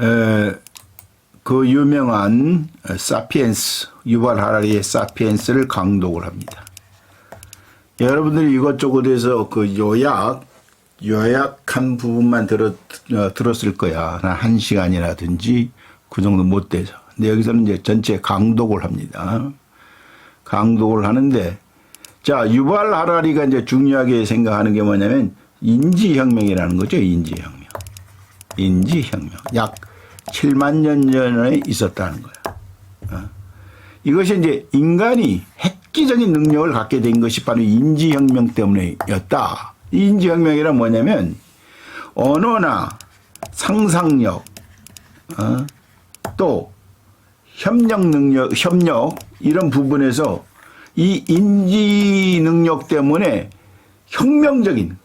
에, 그 유명한 사피엔스, 유발 하라리의 사피엔스를 강독을 합니다. 여러분들이 이것저것에서 그 요약한 부분만 들었을 거야. 한 시간이라든지 그 정도 못 돼서. 근데 여기서는 이제 전체 강독을 합니다. 강독을 하는데, 자, 유발 하라리가 이제 중요하게 생각하는 게 뭐냐면 인지혁명이라는 거죠. 인지혁명. 인지혁명. 약 7만 년 전에 있었다는 거야. 이것이 이제 인간이 획기적인 능력을 갖게 된 것이 바로 인지혁명 때문이었다. 이 인지혁명이란 뭐냐면 언어나 상상력, 또 협력 이런 부분에서 이 인지 능력 때문에 혁명적인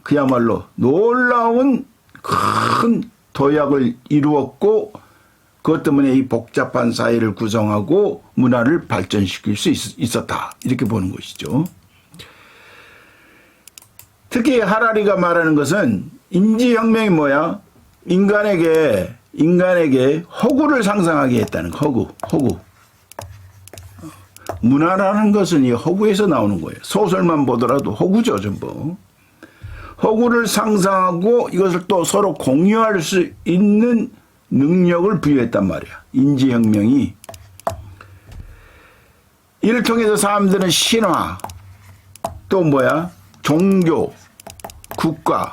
그야말로 놀라운 큰 도약을 이루었고 그것 때문에 이 복잡한 사회를 구성하고 문화를 발전시킬 수 있었다. 이렇게 보는 것이죠. 특히 하라리가 말하는 것은 인지혁명이 뭐야? 인간에게 허구를 상상하게 했다는 거. 허구. 문화라는 것은 이 허구에서 나오는 거예요. 소설만 보더라도 허구죠, 전부. 허구를 상상하고 이것을 또 서로 공유할 수 있는 능력을 부여했단 말이야. 인지혁명이. 이를 통해서 사람들은 신화, 또 뭐야? 종교, 국가.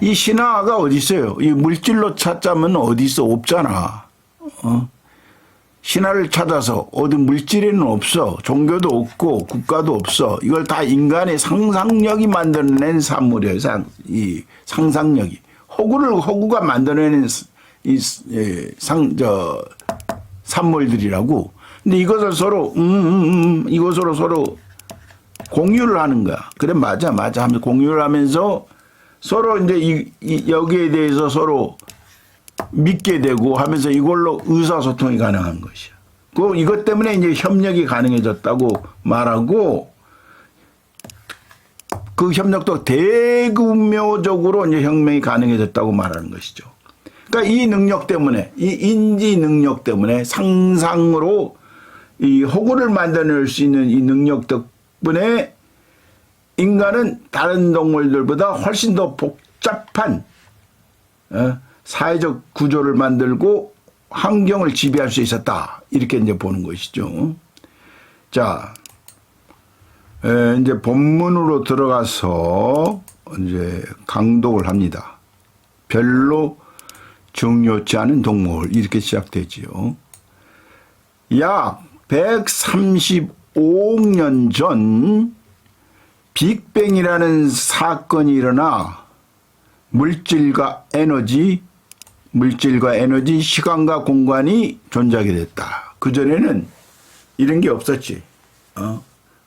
이 신화가 어디 있어요? 이 물질로 찾자면 어디 있어? 없잖아. 신화를 찾아서 어디 물질에는 없어. 종교도 없고 국가도 없어. 이걸 다 인간의 상상력이 만들어낸 산물이에요. 이 상상력이. 허구가 만들어낸 산물들이라고. 근데 이것을 서로 이것으로 서로 공유를 하는 거야. 그래 맞아 하면서 공유를 하면서 서로 이제 여기에 대해서 서로 믿게 되고 하면서 이걸로 의사소통이 가능한 것이야. 그 이것 때문에 이제 협력이 가능해졌다고 말하고 그 협력도 대규모적으로 이제 혁명이 가능해졌다고 말하는 것이죠. 그러니까 이 능력 때문에 이 인지 능력 때문에 상상으로 이 허구를 만들어낼 수 있는 이 능력 덕분에 인간은 다른 동물들보다 훨씬 더 복잡한 사회적 구조를 만들고 환경을 지배할 수 있었다. 이렇게 이제 보는 것이죠. 자, 이제 본문으로 들어가서 이제 강독을 합니다. 별로 중요치 않은 동물 이렇게 시작되지요. 약 135억 년 전 빅뱅이라는 사건이 일어나 물질과 에너지, 시간과 공간이 존재하게 됐다. 그전에는 이런 게 없었지.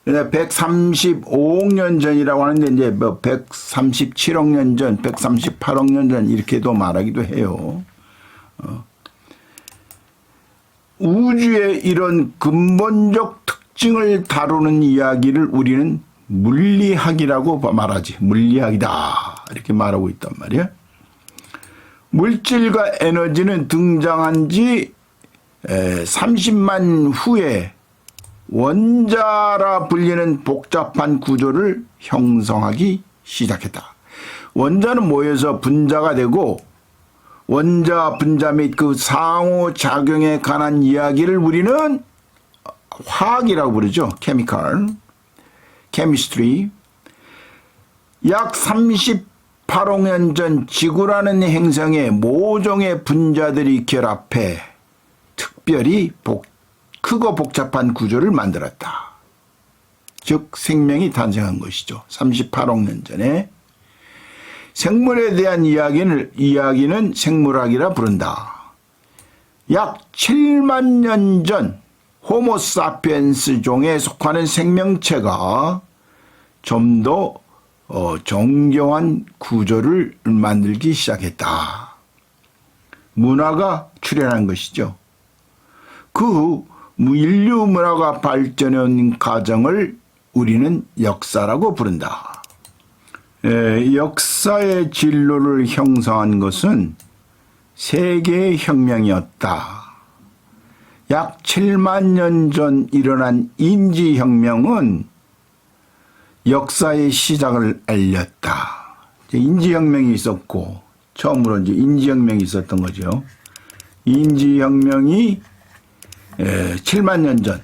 근데 135억 년 전이라고 하는데 이제 뭐 137억 년 전, 138억 년 전 이렇게도 말하기도 해요. 우주의 이런 근본적 특징을 다루는 이야기를 우리는 물리학이라고 말하지. 물리학이다. 이렇게 말하고 있단 말이야. 물질과 에너지는 등장한 지 30만 후에 원자라 불리는 복잡한 구조를 형성하기 시작했다. 원자는 모여서 분자가 되고 원자, 분자 및 그 상호작용에 관한 이야기를 우리는 화학이라고 부르죠. 케미스트리. 약 38억 년 전 지구라는 행성에 모종의 분자들이 결합해 특별히 크고 복잡한 구조를 만들었다. 즉 생명이 탄생한 것이죠. 38억 년 전에. 생물에 대한 이야기는 생물학이라 부른다. 약 7만 년 전 호모사피엔스 종에 속하는 생명체가 좀 더 정교한 구조를 만들기 시작했다. 문화가 출현한 것이죠. 그 후 인류 문화가 발전한 과정을 우리는 역사라고 부른다. 역사의 진로를 형성한 것은 세계의 혁명이었다. 약 7만 년 전 일어난 인지혁명은 역사의 시작을 알렸다. 인지혁명이 있었고 처음으로 이제 인지혁명이 있었던 거죠. 인지혁명이 7만 년 전,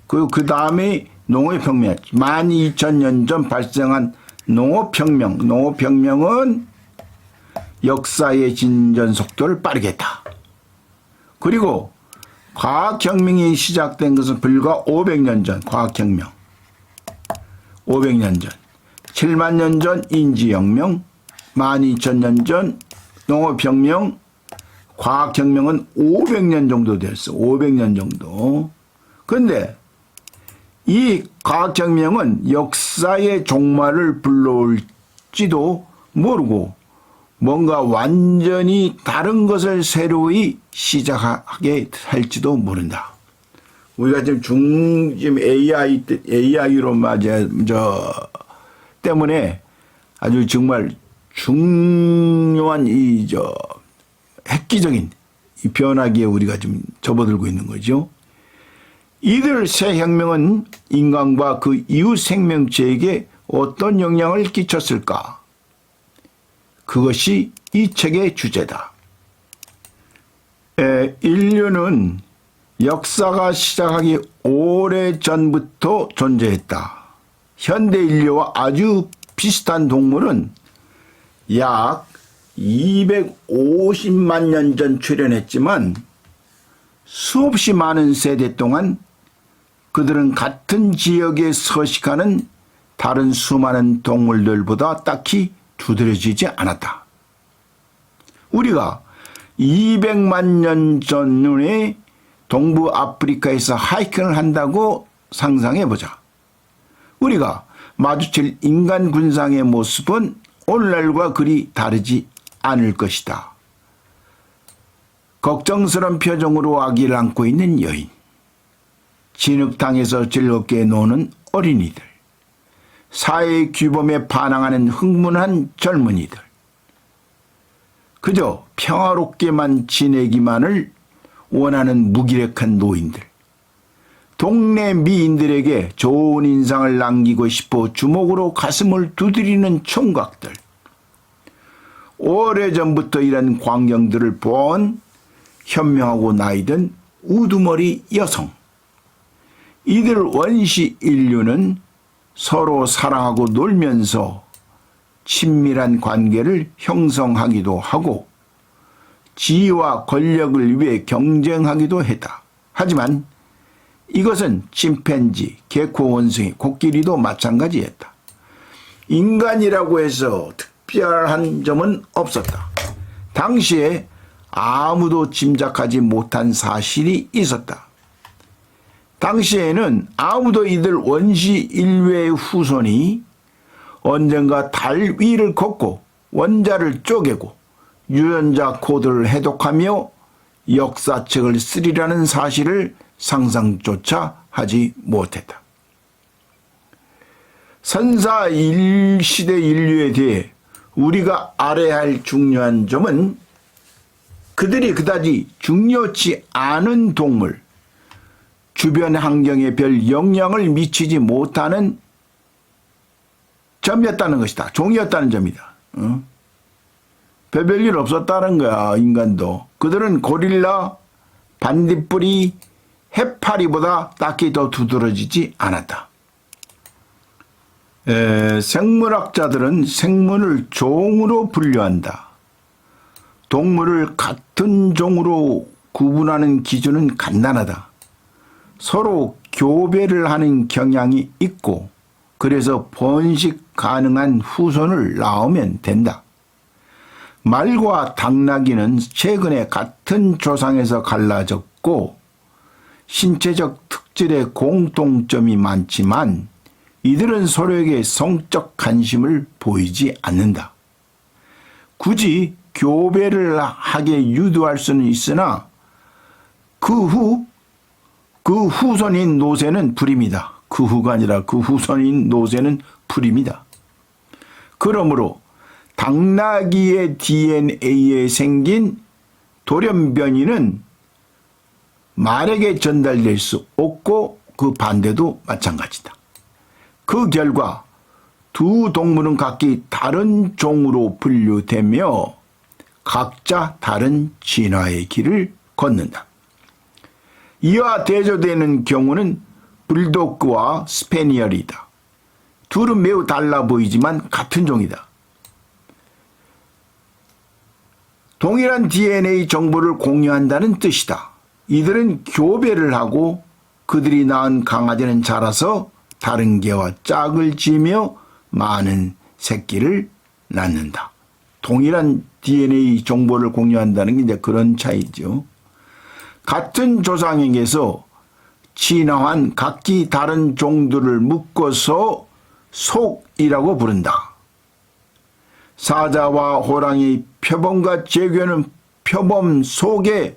그 다음에 농업혁명, 12,000년 전 발생한 농업혁명. 농업혁명은 역사의 진전 속도를 빠르게 했다. 그리고 과학혁명이 시작된 것은 불과 500년 전, 과학혁명. 500년 전. 7만 년 전 인지혁명, 12,000년 전 농업혁명, 과학혁명은 500년 정도 됐어. 500년 정도. 그런데 이 과학혁명은 역사의 종말을 불러올지도 모르고 뭔가 완전히 다른 것을 새로이 시작하게 할지도 모른다. 우리가 지금 AI로 때문에 아주 정말 중요한 획기적인 이 변화기에 우리가 좀 접어들고 있는 거죠. 이들 새 혁명은 인간과 그 이후 생명체에게 어떤 영향을 끼쳤을까? 그것이 이 책의 주제다. 인류는 역사가 시작하기 오래전부터 존재했다. 현대 인류와 아주 비슷한 동물은 약 250만 년 전 출현했지만 수없이 많은 세대 동안 그들은 같은 지역에 서식하는 다른 수많은 동물들보다 딱히 두드러지지 않았다. 우리가 200만 년 전에 동부 아프리카에서 하이킹을 한다고 상상해보자. 우리가 마주칠 인간 군상의 모습은 오늘날과 그리 다르지 않을 것이다. 걱정스러운 표정으로 아기를 안고 있는 여인, 진흙탕에서 즐겁게 노는 어린이들, 사회의 규범에 반항하는 흥분한 젊은이들, 그저 평화롭게만 지내기만을 원하는 무기력한 노인들, 동네 미인들에게 좋은 인상을 남기고 싶어 주먹으로 가슴을 두드리는 총각들, 오래전부터 이런 광경들을 본 현명하고 나이든 우두머리 여성, 이들 원시 인류는 서로 사랑하고 놀면서 친밀한 관계를 형성하기도 하고 지위와 권력을 위해 경쟁하기도 했다. 하지만 이것은 침팬지, 개코 원숭이, 코끼리도 마찬가지였다. 인간이라고 해서 특별한 점은 없었다. 당시에 아무도 짐작하지 못한 사실이 있었다. 당시에는 아무도 이들 원시 인류의 후손이 언젠가 달 위를 걷고 원자를 쪼개고 유전자 코드를 해독하며 역사책을 쓰리라는 사실을 상상조차 하지 못했다. 선사 시대 인류에 대해 우리가 알아야 할 중요한 점은 그들이 그다지 중요치 않은 동물, 주변 환경에 별 영향을 미치지 못하는 점이었다는 것이다. 종이었다는 점이다. 별일 없었다는 거야, 인간도. 그들은 고릴라, 반딧불이, 해파리보다 딱히 더 두드러지지 않았다. 생물학자들은 생물을 종으로 분류한다. 동물을 같은 종으로 구분하는 기준은 간단하다. 서로 교배를 하는 경향이 있고 그래서 번식 가능한 후손을 낳으면 된다. 말과 당나귀는 최근에 같은 조상에서 갈라졌고 신체적 특질에 공통점이 많지만 이들은 서로에게 성적 관심을 보이지 않는다. 굳이 교배를 하게 유도할 수는 있으나 그 후손인 노새는 불임이다. 그 후가 아니라 그 후손인 노새는 불임이다. 그러므로 당나귀의 DNA에 생긴 돌연변이는 말에게 전달될 수 없고 그 반대도 마찬가지다. 그 결과 두 동물은 각기 다른 종으로 분류되며 각자 다른 진화의 길을 걷는다. 이와 대조되는 경우는 불도그와 스페니얼이다. 둘은 매우 달라 보이지만 같은 종이다. 동일한 DNA 정보를 공유한다는 뜻이다. 이들은 교배를 하고 그들이 낳은 강아지는 자라서 다른 개와 짝을 지며 많은 새끼를 낳는다. 동일한 DNA 정보를 공유한다는 게 이제 그런 차이죠. 같은 조상에게서 진화한 각기 다른 종들을 묶어서 속이라고 부른다. 사자와 호랑이, 표범과 재규는 표범 속에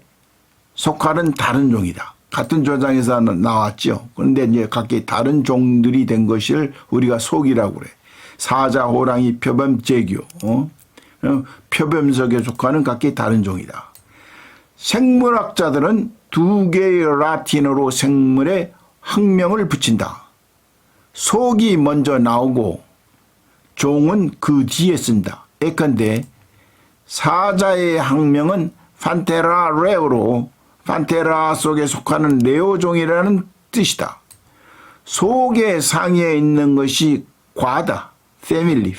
속하는 다른 종이다. 같은 조상에서 나왔죠. 그런데 이제 각기 다른 종들이 된 것을 우리가 속이라고 그래. 사자, 호랑이, 표범, 재규. 표범 속에 속하는 각기 다른 종이다. 생물학자들은 두 개의 라틴어로 생물에 학명을 붙인다. 속이 먼저 나오고 종은 그 뒤에 쓴다. 예컨대 사자의 학명은 판테라 레오로 판테라 속에 속하는 레오종이라는 뜻이다. 속의 상위에 있는 것이 과다. 패밀리,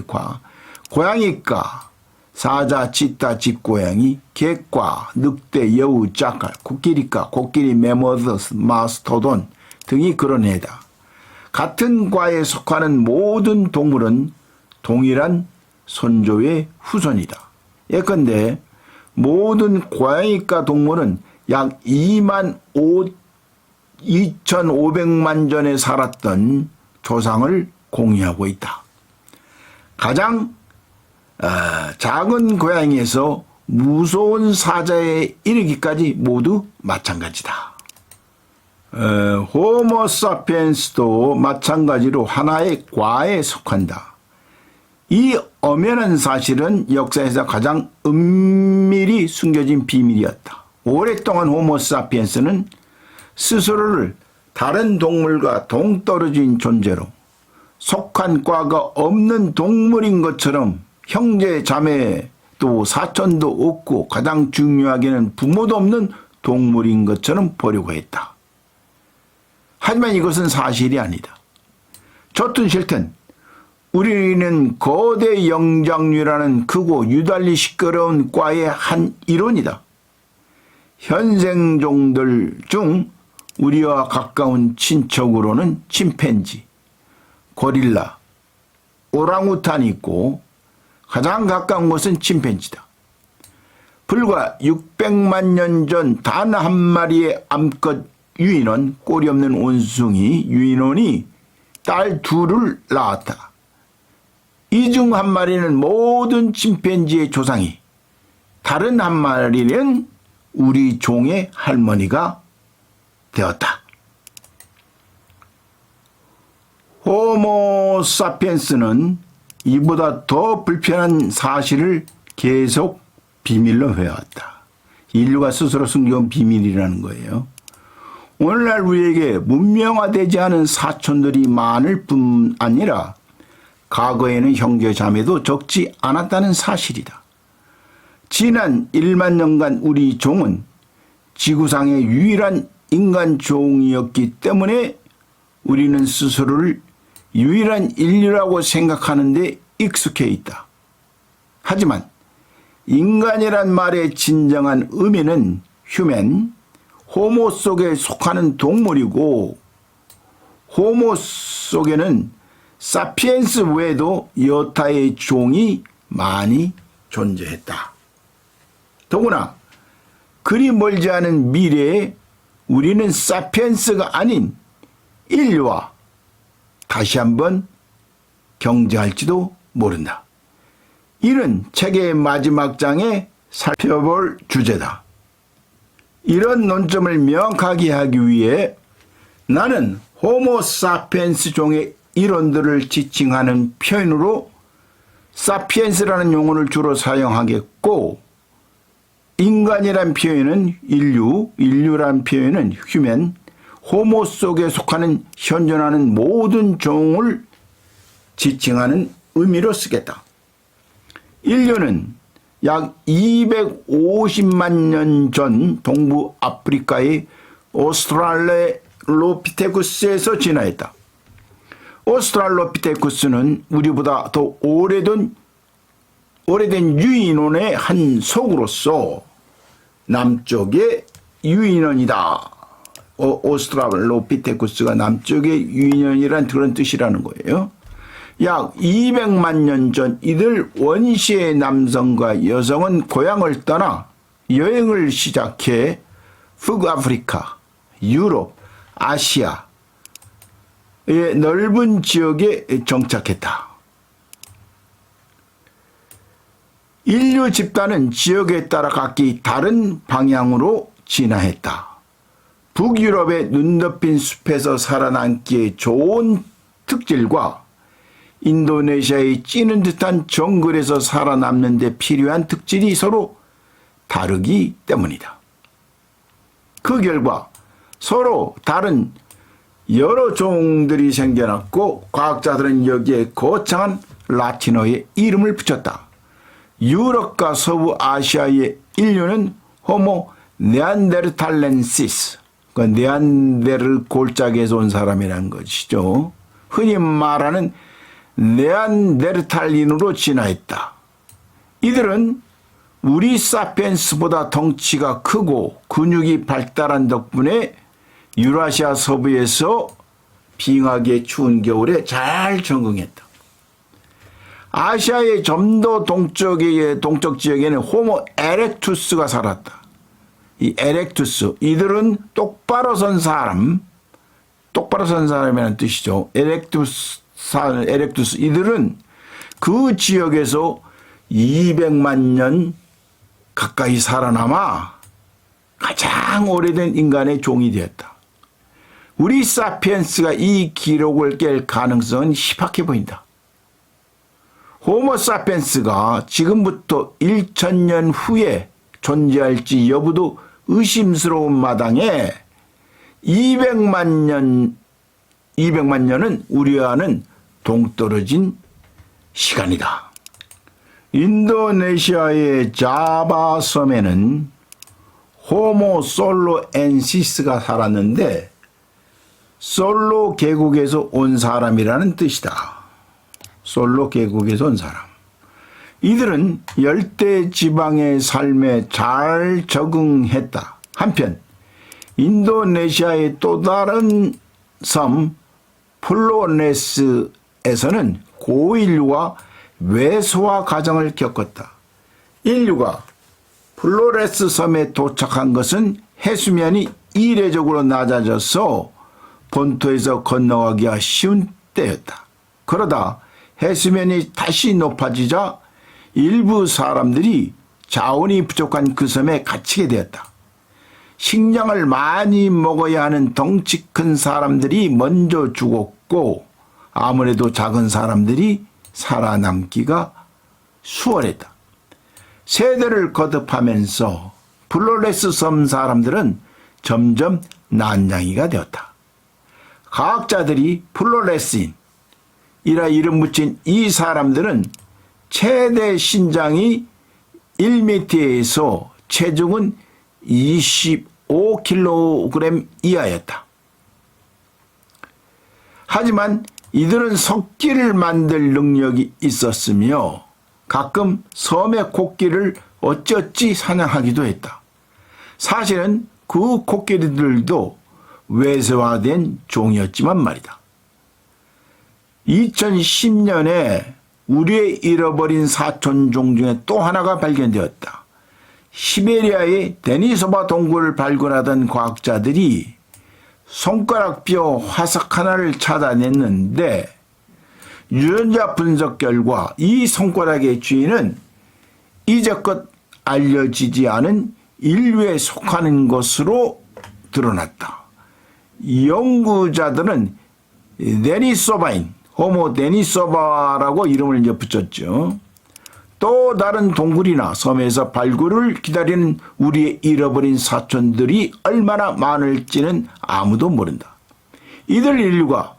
과. 고양이과, 사자, 치타, 집고양이, 객과, 늑대, 여우, 짝갈, 코끼리과, 코끼리, 메모더스, 마스토돈 등이 그런 애다. 같은 과에 속하는 모든 동물은 동일한 선조의 후손이다. 예컨대 모든 고양이과 동물은 약 2,500만 전에 살았던 조상을 공유하고 있다. 가장 작은 고양이에서 무서운 사자에 이르기까지 모두 마찬가지다. 호모 사피엔스도 마찬가지로 하나의 과에 속한다. 이 엄연한 사실은 역사에서 가장 은밀히 숨겨진 비밀이었다. 오랫동안 호모 사피엔스는 스스로를 다른 동물과 동떨어진 존재로 속한 과가 없는 동물인 것처럼 형제, 자매, 또 사촌도 없고 가장 중요하게는 부모도 없는 동물인 것처럼 보려고 했다. 하지만 이것은 사실이 아니다. 좋든 싫든 우리는 거대 영장류라는 크고 유달리 시끄러운 과의 한 일원이다. 현생종들 중 우리와 가까운 친척으로는 침팬지, 고릴라, 오랑우탄이 있고 가장 가까운 것은 침팬지다. 불과 600만 년 전 단 한 마리의 암컷 유인원, 꼬리 없는 원숭이 유인원이 딸 둘을 낳았다. 이 중 한 마리는 모든 침팬지의 조상이, 다른 한 마리는 우리 종의 할머니가 되었다. 호모 사피엔스는 이보다 더 불편한 사실을 계속 비밀로 해왔다. 인류가 스스로 숨겨온 비밀이라는 거예요. 오늘날 우리에게 문명화되지 않은 사촌들이 많을 뿐 아니라 과거에는 형제 자매도 적지 않았다는 사실이다. 지난 1만 년간 우리 종은 지구상의 유일한 인간 종이었기 때문에 우리는 스스로를 유일한 인류라고 생각하는데 익숙해 있다. 하지만 인간이란 말의 진정한 의미는 휴맨, 호모 속에 속하는 동물이고, 호모 속에는 사피엔스 외에도 여타의 종이 많이 존재했다. 더구나 그리 멀지 않은 미래에 우리는 사피엔스가 아닌 인류와 다시 한번 경쟁할지도 모른다. 이는 책의 마지막 장에 살펴볼 주제다. 이런 논점을 명확하게 하기 위해 나는 호모 사피엔스 종의 이론들을 지칭하는 표현으로 사피엔스라는 용어를 주로 사용하겠고, 인간이란 표현은 인류란 표현은 휴먼, 호모 속에 속하는 현존하는 모든 종을 지칭하는 의미로 쓰겠다. 인류는 약 250만 년 전 동부 아프리카의 오스트랄로피테쿠스에서 진화했다. 오스트랄로피테쿠스는 우리보다 더 오래된 유인원의 한 속으로서 남쪽의 유인원이다. 오스트랄로피테쿠스가 남쪽의 유인원이란 그런 뜻이라는 거예요. 약 200만 년 전 이들 원시의 남성과 여성은 고향을 떠나 여행을 시작해 북아프리카, 유럽, 아시아의 넓은 지역에 정착했다. 인류 집단은 지역에 따라 각기 다른 방향으로 진화했다. 북유럽의 눈 덮인 숲에서 살아남기에 좋은 특질과 인도네시아의 찌는 듯한 정글에서 살아남는 데 필요한 특질이 서로 다르기 때문이다. 그 결과 서로 다른 여러 종들이 생겨났고 과학자들은 여기에 거창한 라틴어의 이름을 붙였다. 유럽과 서부 아시아의 인류는 호모 네안데르탈렌시스, 그 네안데르 골짜기에서 온 사람이라는 것이죠. 흔히 말하는 네안데르탈인으로 진화했다. 이들은 우리 사피엔스보다 덩치가 크고 근육이 발달한 덕분에 유라시아 서부에서 빙하기의 추운 겨울에 잘 적응했다. 아시아의 좀 더 동쪽 지역에는 호모 에렉투스가 살았다. 이 에렉투스, 이들은 똑바로 선 사람이라는 뜻이죠. 에렉투스, 이들은 그 지역에서 200만 년 가까이 살아남아 가장 오래된 인간의 종이 되었다. 우리 사피엔스가 이 기록을 깰 가능성은 희박해 보인다. 호모 사피엔스가 지금부터 1000년 후에 존재할지 여부도 의심스러운 마당에 200만 년은 우리와는 동떨어진 시간이다. 인도네시아의 자바 섬에는 호모 솔로엔시스가 살았는데 솔로 계곡에서 온 사람이라는 뜻이다. 솔로 계곡에서 온 사람. 이들은 열대 지방의 삶에 잘 적응했다. 한편 인도네시아의 또 다른 섬 플로레스에서는 고인류가 외소화 과정을 겪었다. 인류가 플로레스 섬에 도착한 것은 해수면이 이례적으로 낮아져서 본토에서 건너가기가 쉬운 때였다. 그러다 해수면이 다시 높아지자 일부 사람들이 자원이 부족한 그 섬에 갇히게 되었다. 식량을 많이 먹어야 하는 덩치 큰 사람들이 먼저 죽었고 아무래도 작은 사람들이 살아남기가 수월했다. 세대를 거듭하면서 플로레스 섬 사람들은 점점 난장이가 되었다. 과학자들이 플로레스인이라 이름 붙인 이 사람들은 최대 신장이 1m에서 체중은 25kg 이하였다. 하지만 이들은 석기를 만들 능력이 있었으며 가끔 섬의 코끼리를 어찌어찌 사냥하기도 했다. 사실은 그 코끼리들도 외세화된 종이었지만 말이다. 2010년에 우리의 잃어버린 사촌종 중에 또 하나가 발견되었다. 시베리아의 데니소바 동굴을 발굴하던 과학자들이 손가락뼈 화석 하나를 찾아냈는데 유전자 분석 결과 이 손가락의 주인은 이제껏 알려지지 않은 인류에 속하는 것으로 드러났다. 연구자들은 데니소바인, 호모 데니소바라고 이름을 이제 붙였죠. 또 다른 동굴이나 섬에서 발굴을 기다리는 우리의 잃어버린 사촌들이 얼마나 많을지는 아무도 모른다. 이들 인류가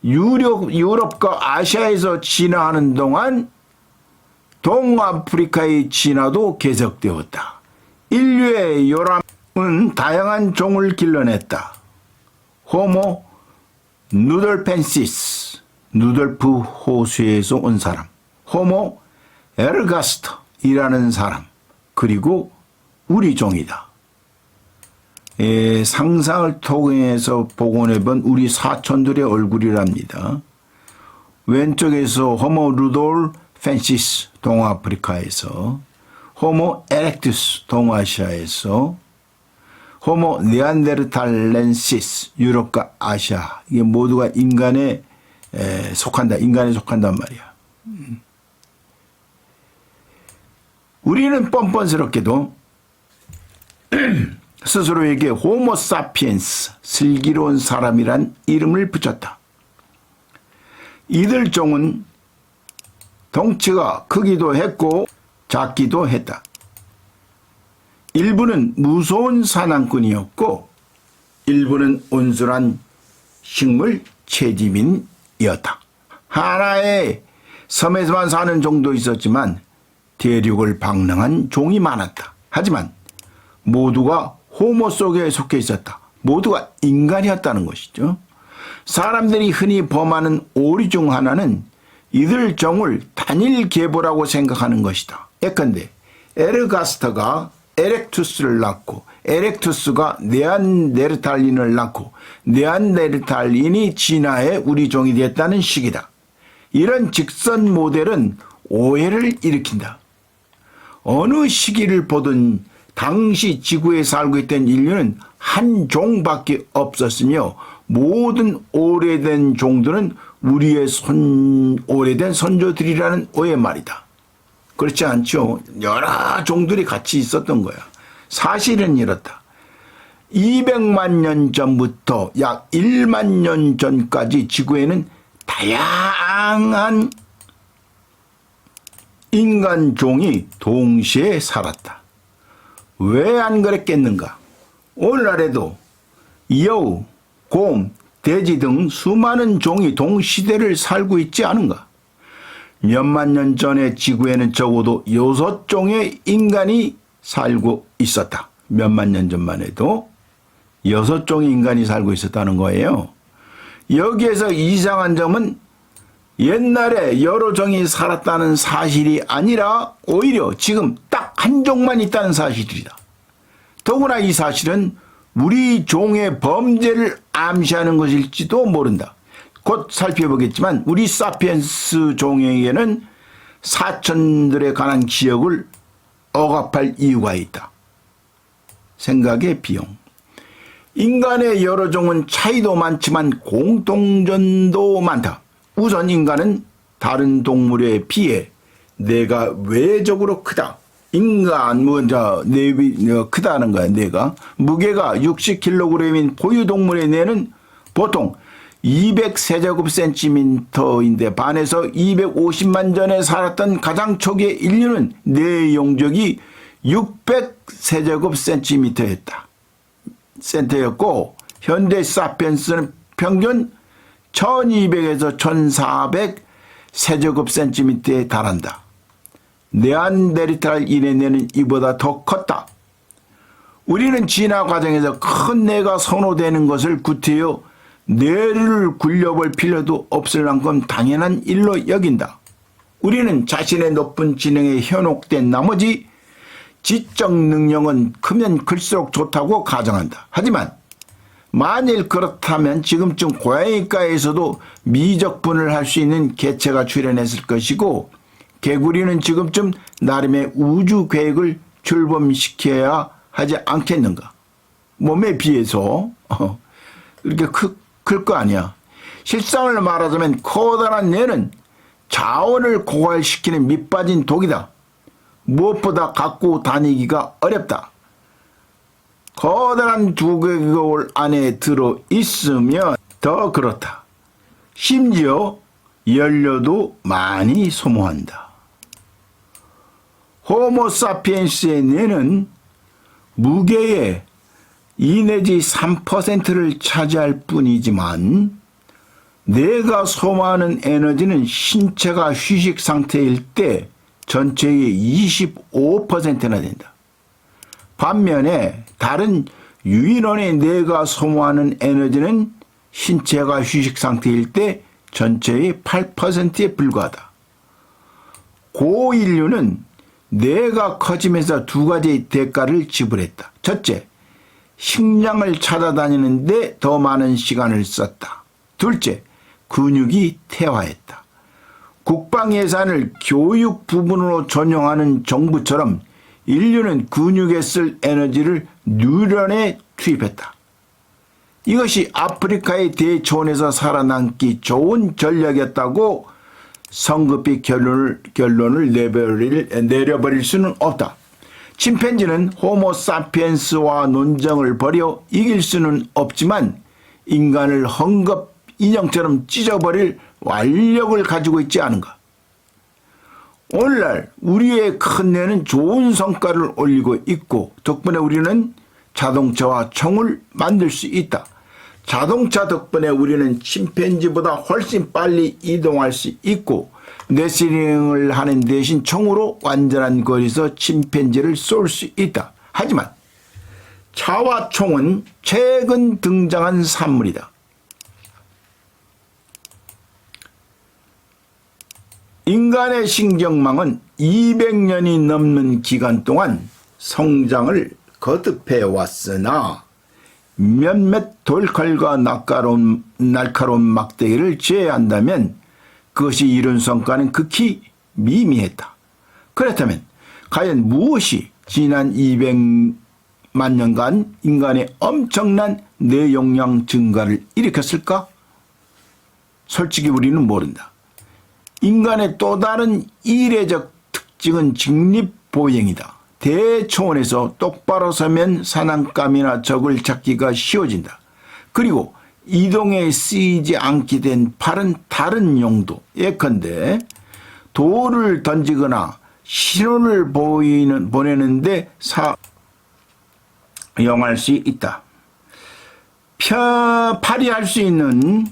유럽과 아시아에서 진화하는 동안 동아프리카의 진화도 계속되었다. 인류의 요람은 다양한 종을 길러냈다. 호모 누돌펜시스, 누돌프 호수에서 온 사람, 호모 에르가스터이라는 사람, 그리고 우리 종이다. 상상을 통해서 복원해본 우리 사촌들의 얼굴이랍니다. 왼쪽에서 호모 루돌 펜시스 동아프리카에서, 호모 에렉투스 동아시아에서, 호모 네안데르탈렌시스 유럽과 아시아, 이게 모두가 인간에 속한단 말이야. 우리는 뻔뻔스럽게도 스스로에게 호모 사피엔스, 슬기로운 사람이란 이름을 붙였다. 이들 종은 덩치가 크기도 했고 작기도 했다. 일부는 무서운 사냥꾼이었고 일부는 온순한 식물 채집인이었다. 하나의 섬에서만 사는 종도 있었지만 대륙을 방랑한 종이 많았다. 하지만 모두가 호모 속에 속해 있었다. 모두가 인간이었다는 것이죠. 사람들이 흔히 범하는 오리 중 하나는 이들 종을 단일 계보라고 생각하는 것이다. 예컨대 에르가스터가 에렉투스를 낳고 에렉투스가 네안데르탈린을 낳고 네안데르탈린이 진화해 우리 종이 됐다는 식이다. 이런 직선 모델은 오해를 일으킨다. 어느 시기를 보든 당시 지구에 살고 있던 인류는 한 종밖에 없었으며 모든 오래된 종들은 우리의 오래된 선조들이라는 오해 말이다. 그렇지 않죠. 여러 종들이 같이 있었던 거야. 사실은 이렇다. 200만 년 전부터 약 1만 년 전까지 지구에는 다양한 인간 종이 동시에 살았다. 왜 안 그랬겠는가? 오늘날에도 여우, 곰, 돼지 등 수많은 종이 동시대를 살고 있지 않은가? 몇만 년 전에 지구에는 적어도 6종의 인간이 살고 있었다. 몇만 년 전만 해도 6종의 인간이 살고 있었다는 거예요. 여기에서 이상한 점은 옛날에 여러 종이 살았다는 사실이 아니라 오히려 지금 딱 한 종만 있다는 사실이다. 더구나 이 사실은 우리 종의 범죄를 암시하는 것일지도 모른다. 곧 살펴보겠지만 우리 사피엔스 종에게는 사천들에 관한 기억을 억압할 이유가 있다. 생각의 비용. 인간의 여러 종은 차이도 많지만 공통점도 많다. 우선 인간은 다른 동물에 비해 뇌가 외적으로 크다. 인간 먼저 크다는 거야. 뇌가 무게가 60kg인 포유동물의 뇌는 보통 200세제곱센티미터인데 반해서 250만 전에 살았던 가장 초기의 인류는 뇌 용적이 600세제곱센티미터였다. 센터였고 현대 사피엔스는 평균 1200에서 1400세제곱센티미터에 달한다. 네안데르탈인의 뇌는 이보다 더 컸다. 우리는 진화 과정에서 큰 뇌가 선호되는 것을 구태여 뇌를 굴려볼 필요도 없을 만큼 당연한 일로 여긴다. 우리는 자신의 높은 지능에 현혹된 나머지 지적 능력은 크면 클수록 좋다고 가정한다. 하지만 만일 그렇다면 지금쯤 고양이과에서도 미적분을 할 수 있는 개체가 출현했을 것이고 개구리는 지금쯤 나름의 우주 계획을 출범시켜야 하지 않겠는가. 몸에 비해서 이렇게 클 거 아니야. 실상을 말하자면 커다란 뇌는 자원을 고갈시키는 밑빠진 독이다. 무엇보다 갖고 다니기가 어렵다. 커다란 두개골 안에 들어 있으면 더 그렇다. 심지어 연료도 많이 소모한다. 호모사피엔스의 뇌는 무게의 2 내지 3%를 차지할 뿐이지만 뇌가 소모하는 에너지는 신체가 휴식 상태일 때 전체의 25%나 된다. 반면에 다른 유인원의 뇌가 소모하는 에너지는 신체가 휴식 상태일 때 전체의 8%에 불과하다. 고인류는 뇌가 커지면서 두 가지 대가를 지불했다. 첫째, 식량을 찾아다니는데 더 많은 시간을 썼다. 둘째, 근육이 퇴화했다. 국방 예산을 교육 부분으로 전용하는 정부처럼 인류는 근육에 쓸 에너지를 뉴런에 투입했다. 이것이 아프리카의 대초원에서 살아남기 좋은 전략이었다고 성급히 결론을 내려버릴 수는 없다. 침팬지는 호모사피엔스와 논쟁을 벌여 이길 수는 없지만 인간을 헝겊 인형처럼 찢어버릴 완력을 가지고 있지 않은가. 오늘날 우리의 큰 뇌는 좋은 성과를 올리고 있고 덕분에 우리는 자동차와 총을 만들 수 있다. 자동차 덕분에 우리는 침팬지보다 훨씬 빨리 이동할 수 있고 레슬링을 하는 대신 총으로 완전한 거리에서 침팬지를 쏠 수 있다. 하지만 차와 총은 최근 등장한 산물이다. 인간의 신경망은 200년이 넘는 기간 동안 성장을 거듭해 왔으나 몇몇 돌칼과 날카로운 막대기를 제외한다면 그것이 이룬 성과는 극히 미미했다. 그렇다면 과연 무엇이 지난 200만 년간 인간의 엄청난 뇌용량 증가를 일으켰을까? 솔직히 우리는 모른다. 인간의 또 다른 이례적 특징은 직립보행이다. 대초원에서 똑바로 서면 사냥감이나 적을 잡기가 쉬워진다. 그리고 이동에 쓰이지 않게 된 팔은 다른 용도, 예컨대 돌을 던지거나 신호를 보내는데 사용할 수 있다. 팔이 할 수 있는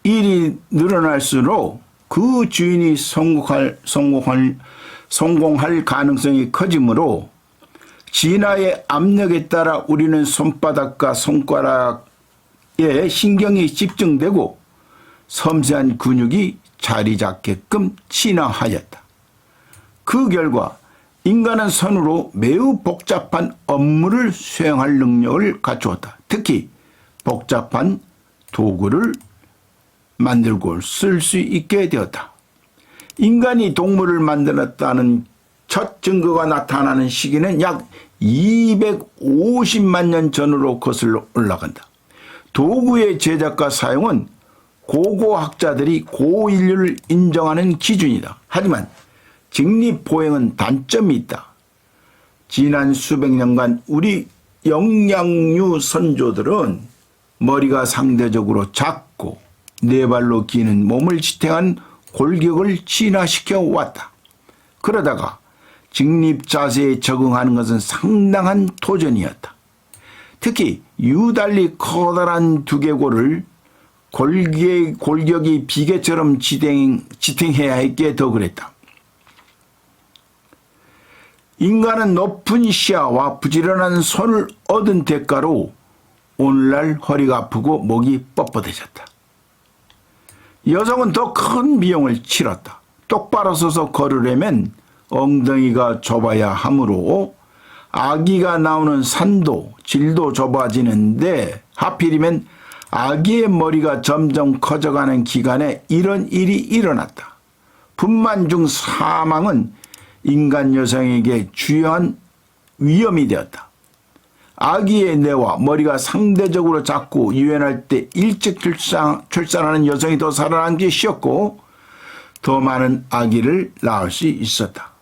일이 늘어날수록 그 주인이 성공할 가능성이 커지므로 진화의 압력에 따라 우리는 손바닥과 손가락에 신경이 집중되고 섬세한 근육이 자리 잡게끔 진화하였다. 그 결과 인간은 손으로 매우 복잡한 업무를 수행할 능력을 갖추었다. 특히 복잡한 도구를 만들고 쓸 수 있게 되었다. 인간이 동물을 만들었다는 첫 증거가 나타나는 시기는 약 250만 년 전으로 거슬러 올라간다. 도구의 제작과 사용은 고고학자들이 고인류를 인정하는 기준이다. 하지만 직립보행은 단점이 있다. 지난 수백 년간 우리 영양류 선조들은 머리가 상대적으로 작고 네 발로 기는 몸을 지탱한 골격을 진화시켜 왔다. 그러다가 직립 자세에 적응하는 것은 상당한 도전이었다. 특히 유달리 커다란 두개골을 골격이 비계처럼 지탱해야 했기에 더 그랬다. 인간은 높은 시야와 부지런한 손을 얻은 대가로 오늘날 허리가 아프고 목이 뻣뻣해졌다. 여성은 더 큰 비용을 치렀다. 똑바로 서서 걸으려면 엉덩이가 좁아야 하므로 아기가 나오는 산도 질도 좁아지는데 하필이면 아기의 머리가 점점 커져가는 기간에 이런 일이 일어났다. 분만 중 사망은 인간 여성에게 주요한 위험이 되었다. 아기의 뇌와 머리가 상대적으로 작고 유연할 때 일찍 출산하는 여성이 더 살아남기 쉬웠고 더 많은 아기를 낳을 수 있었다.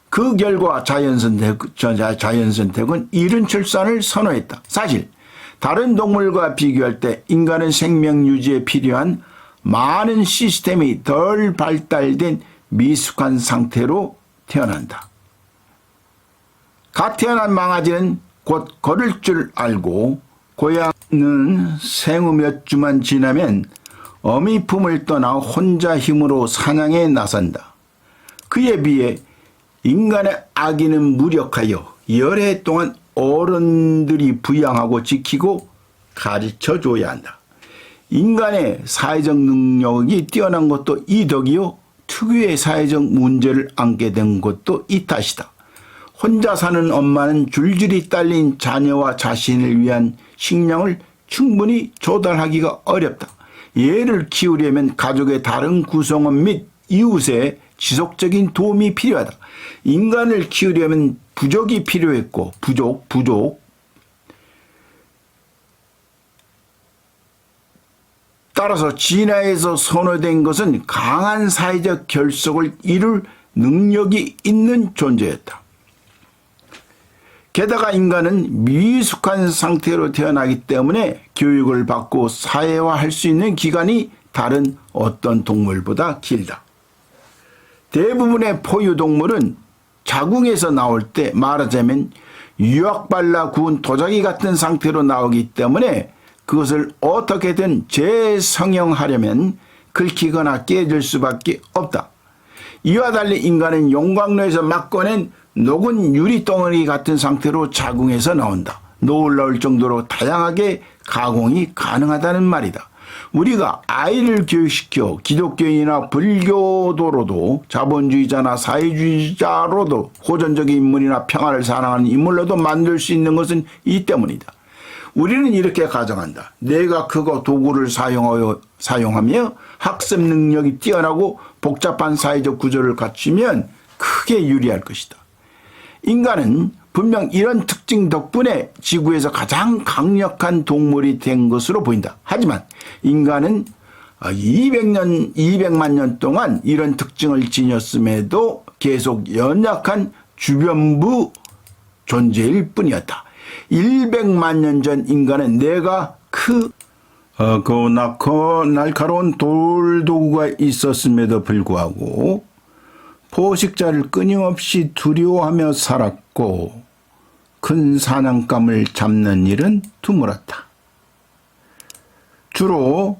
그 결과 자연선택은 이른 출산을 선호했다. 사실 다른 동물과 비교할 때 인간은 생명 유지에 필요한 많은 시스템이 덜 발달된 미숙한 상태로 태어난다. 갓 태어난 망아지는 곧 걸을 줄 알고 고양이는 생후 몇 주만 지나면 어미 품을 떠나 혼자 힘으로 사냥에 나선다. 그에 비해 인간의 아기는 무력하여 열해 동안 어른들이 부양하고 지키고 가르쳐줘야 한다. 인간의 사회적 능력이 뛰어난 것도 이 덕이요 특유의 사회적 문제를 안게 된 것도 이 탓이다. 혼자 사는 엄마는 줄줄이 딸린 자녀와 자신을 위한 식량을 충분히 조달하기가 어렵다. 얘를 키우려면 가족의 다른 구성원 및 이웃의 지속적인 도움이 필요하다. 인간을 키우려면 부족이 필요했고 부족 따라서 진화에서 선호된 것은 강한 사회적 결속을 이룰 능력이 있는 존재였다. 게다가 인간은 미숙한 상태로 태어나기 때문에 교육을 받고 사회화할 수 있는 기간이 다른 어떤 동물보다 길다. 대부분의 포유동물은 자궁에서 나올 때 말하자면 유약발라 구운 도자기 같은 상태로 나오기 때문에 그것을 어떻게든 재성형하려면 긁히거나 깨질 수밖에 없다. 이와 달리 인간은 용광로에서 막 꺼낸 녹은 유리덩어리 같은 상태로 자궁에서 나온다. 놀라울 정도로 다양하게 가공이 가능하다는 말이다. 우리가 아이를 교육시켜 기독교인이나 불교도로도 자본주의자나 사회주의자로도 호전적인 인물이나 평화를 사랑하는 인물로도 만들 수 있는 것은 이 때문이다. 우리는 이렇게 가정한다. 내가 그거 도구를 사용하며 학습 능력이 뛰어나고 복잡한 사회적 구조를 갖추면 크게 유리할 것이다. 인간은 분명 이런 특징 덕분에 지구에서 가장 강력한 동물이 된 것으로 보인다. 하지만 인간은 200만 년 동안 이런 특징을 지녔음에도 계속 연약한 주변부 존재일 뿐이었다. 100만 년 전 인간은 내가 크고 날카로운 돌도구가 있었음에도 불구하고 포식자를 끊임없이 두려워하며 살았고 큰 사냥감을 잡는 일은 드물었다. 주로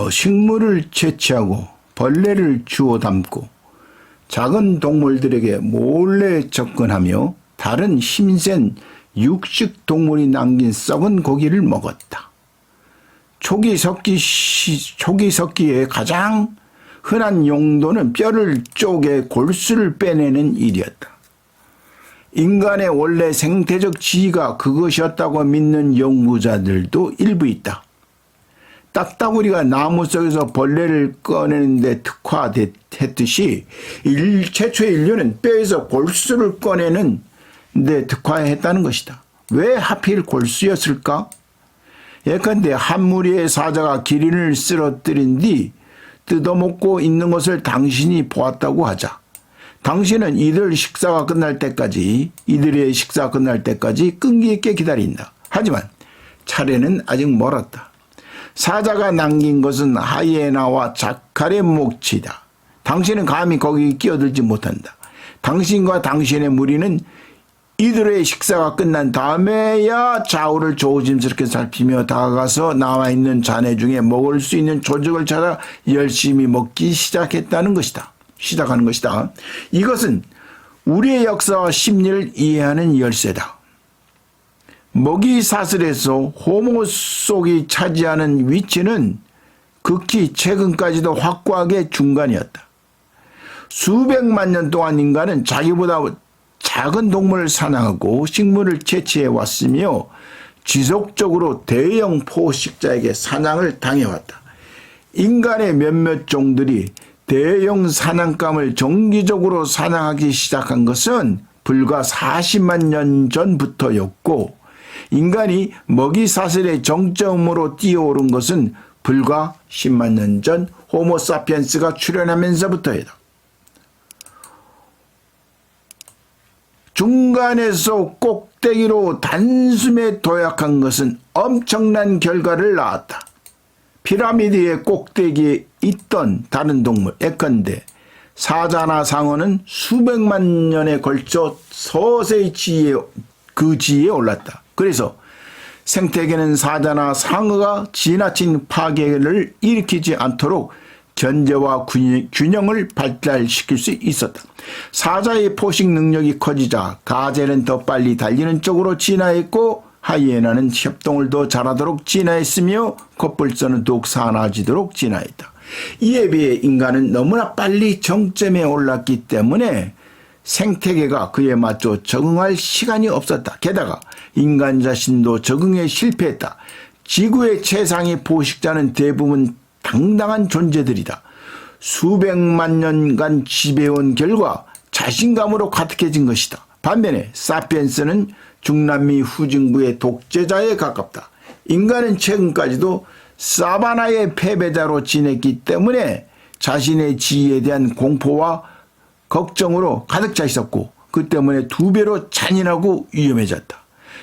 식물을 채취하고 벌레를 주워 담고 작은 동물들에게 몰래 접근하며 다른 힘센 육식 동물이 남긴 썩은 고기를 먹었다. 초기 석기의 가장 흔한 용도는 뼈를 쪼개 골수를 빼내는 일이었다. 인간의 원래 생태적 지위가 그것이었다고 믿는 연구자들도 일부 있다. 딱따구리가 나무 속에서 벌레를 꺼내는 데 특화했듯이 최초의 인류는 뼈에서 골수를 꺼내는 데 특화했다는 것이다. 왜 하필 골수였을까? 예컨대 한 무리의 사자가 기린을 쓰러뜨린 뒤 뜯어먹고 있는 것을 당신이 보았다고 하자. 당신은 이들의 식사가 끝날 때까지 끈기 있게 기다린다. 하지만 차례는 아직 멀었다. 사자가 남긴 것은 하이에나와 자칼의 몫이다. 당신은 감히 거기 끼어들지 못한다. 당신과 당신의 무리는 이들의 식사가 끝난 다음에야 좌우를 조심스럽게 살피며 다가가서 나와있는 잔해 중에 먹을 수 있는 조직을 찾아 열심히 먹기 시작하는 것이다. 이것은 우리의 역사와 심리를 이해하는 열쇠다. 먹이 사슬에서 호모 속이 차지하는 위치는 극히 최근까지도 확고하게 중간이었다. 수백만 년 동안 인간은 자기보다 작은 동물을 사냥하고 식물을 채취해 왔으며 지속적으로 대형 포식자에게 사냥을 당해왔다. 인간의 몇몇 종들이 대형 사냥감을 정기적으로 사냥하기 시작한 것은 불과 40만 년 전부터였고 인간이 먹이 사슬의 정점으로 뛰어오른 것은 불과 10만 년 전 호모사피엔스가 출현하면서부터이다. 중간에서 꼭대기로 단숨에 도약한 것은 엄청난 결과를 낳았다. 피라미드의 꼭대기에 있던 다른 동물, 예컨대 사자나 상어는 수백만 년에 걸쳐 서서히 그 지위에 올랐다. 그래서 생태계는 사자나 상어가 지나친 파괴를 일으키지 않도록 견제와 균형을 발달시킬 수 있었다. 사자의 포식 능력이 커지자 가젤은 더 빨리 달리는 쪽으로 진화했고 하이에나는 협동을 더 잘하도록 진화했으며 컵불선은 더욱 사나워지도록 진화했다. 이에 비해 인간은 너무나 빨리 정점에 올랐기 때문에 생태계가 그에 맞춰 적응할 시간이 없었다. 게다가 인간 자신도 적응에 실패했다. 지구의 최상의 포식자는 대부분 당당한 존재들이다. 수백만 년간 지배해온 결과 자신감으로 가득해진 것이다. 반면에 사피엔스는 중남미 후진국의 독재자에 가깝다. 인간은 최근까지도 사바나의 패배자로 지냈기 때문에 자신의 지위에 대한 공포와 걱정으로 가득 차 있었고 그 때문에 두 배로 잔인하고 위험해졌다.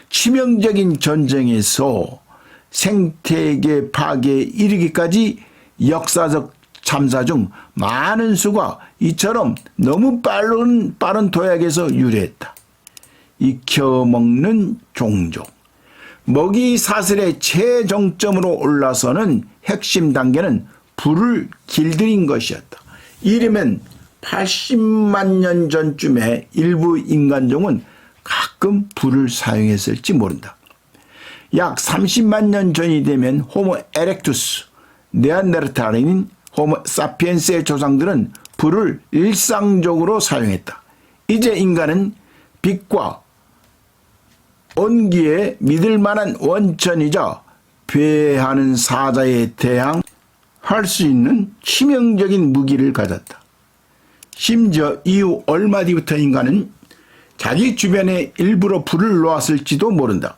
치명적인 전쟁에서 생태계 파괴에 이르기까지 역사적 참사 중 많은 수가 이처럼 너무 빠른 도약에서 유래했다. 익혀먹는 종족. 먹이 사슬의 최정점으로 올라서는 핵심 단계는 불을 길들인 것이었다. 이르면 80만 년 전쯤에 일부 인간종은 가끔 불을 사용했을지 모른다. 약 30만 년 전이 되면 호모 에렉투스, 네안데르탈인인 호모 사피엔스의 조상들은 불을 일상적으로 사용했다. 이제 인간은 빛과 온기에 믿을 만한 원천이자 배회하는 사자에 대항할 수 있는 치명적인 무기를 가졌다. 심지어 이후 얼마 뒤부터 인간은 자기 주변에 일부러 불을 놓았을지도 모른다.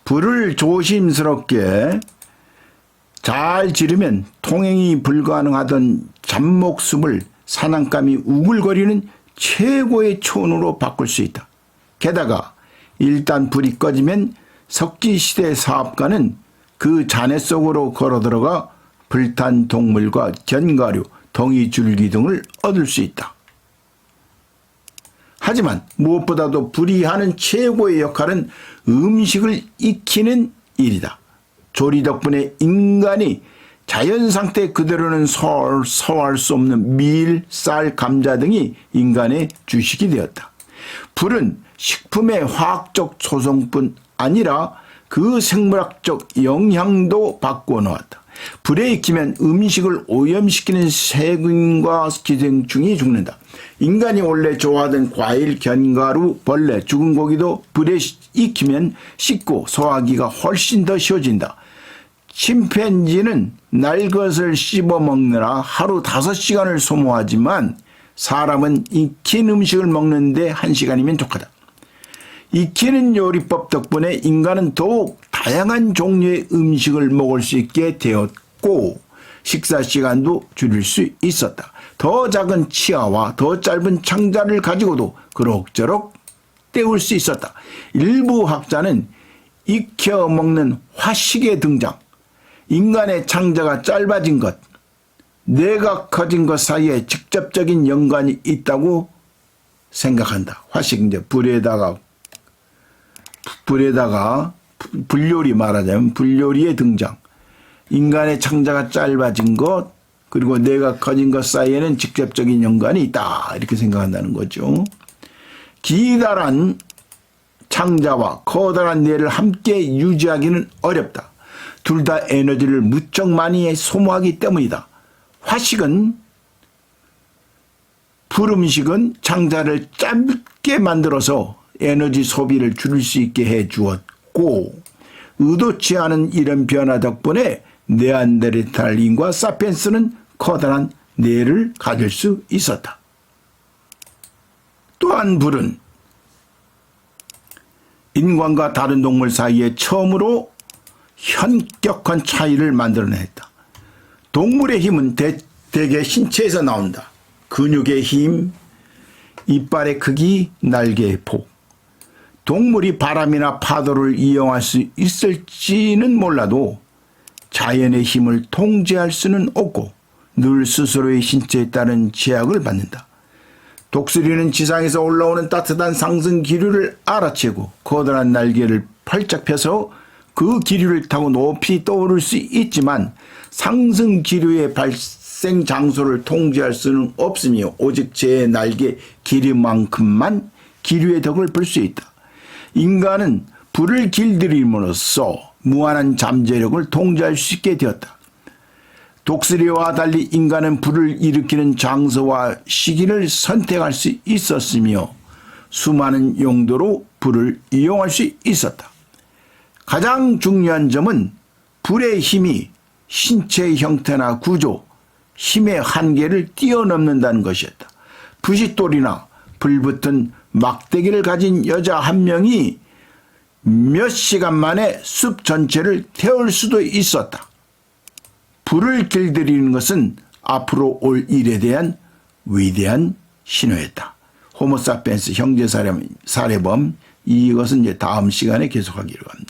불을 조심스럽게 잘 지르면 통행이 불가능하던 잡목숲을 사냥감이 우글거리는 최고의 초원으로 바꿀 수 있다. 게다가 일단 불이 꺼지면 석기시대 사업가는 그 잔해 속으로 걸어들어가 불탄 동물과 견과류, 동이줄기 등을 얻을 수 있다. 하지만 무엇보다도 불이 하는 최고의 역할은 음식을 익히는 일이다. 조리 덕분에 인간이 자연 상태 그대로는 소화할 수 없는 밀, 쌀, 감자 등이 인간의 주식이 되었다. 불은 식품의 화학적 조성뿐 아니라 그 생물학적 영향도 바꾸어 놓았다. 불에 익히면 음식을 오염시키는 세균과 기생충이 죽는다. 인간이 원래 좋아하던 과일, 견과류, 벌레, 죽은 고기도 불에 익히면 씻고 소화하기가 훨씬 더 쉬워진다. 침팬지는 날 것을 씹어 먹느라 하루 5시간을 소모하지만 사람은 익힌 음식을 먹는데 1시간이면 족하다. 익히는 요리법 덕분에 인간은 더욱 다양한 종류의 음식을 먹을 수 있게 되었고 식사 시간도 줄일 수 있었다. 더 작은 치아와 더 짧은 창자를 가지고도 그럭저럭 때울 수 있었다. 일부 학자는 익혀 먹는 화식의 등장, 인간의 창자가 짧아진 것, 뇌가 커진 것 사이에 직접적인 연관이 있다고 생각한다. 화식, 이제 불에다가 불요리 말하자면 불요리의 등장, 인간의 창자가 짧아진 것, 그리고 뇌가 커진 것 사이에는 직접적인 연관이 있다. 이렇게 생각한다는 거죠. 기다란 창자와 커다란 뇌를 함께 유지하기는 어렵다. 둘 다 에너지를 무척 많이 소모하기 때문이다. 화식은 불음식은 창자를 짧게 만들어서 에너지 소비를 줄일 수 있게 해 주었고 의도치 않은 이런 변화 덕분에 네안데르탈인과 사피엔스는 커다란 뇌를 가질 수 있었다. 또한 불은 인간과 다른 동물 사이에 처음으로 현격한 차이를 만들어냈다. 동물의 힘은 대개 신체에서 나온다. 근육의 힘, 이빨의 크기, 날개의 폭. 동물이 바람이나 파도를 이용할 수 있을지는 몰라도 자연의 힘을 통제할 수는 없고 늘 스스로의 신체에 따른 제약을 받는다. 독수리는 지상에서 올라오는 따뜻한 상승 기류를 알아채고 커다란 날개를 활짝 펴서 그 기류를 타고 높이 떠오를 수 있지만 상승 기류의 발생 장소를 통제할 수는 없으며 오직 제 날개 길이만큼만 기류의 덕을 볼 수 있다. 인간은 불을 길들임으로써 무한한 잠재력을 통제할 수 있게 되었다. 독수리와 달리 인간은 불을 일으키는 장소와 시기를 선택할 수 있었으며 수많은 용도로 불을 이용할 수 있었다. 가장 중요한 점은 불의 힘이 신체의 형태나 구조, 힘의 한계를 뛰어넘는다는 것이었다. 부싯돌이나 불붙은 막대기를 가진 여자 한 명이 몇 시간 만에 숲 전체를 태울 수도 있었다. 불을 길들이는 것은 앞으로 올 일에 대한 위대한 신호였다. 호모사피엔스 형제살해범, 이것은 이제 다음 시간에 계속하기로 합니다.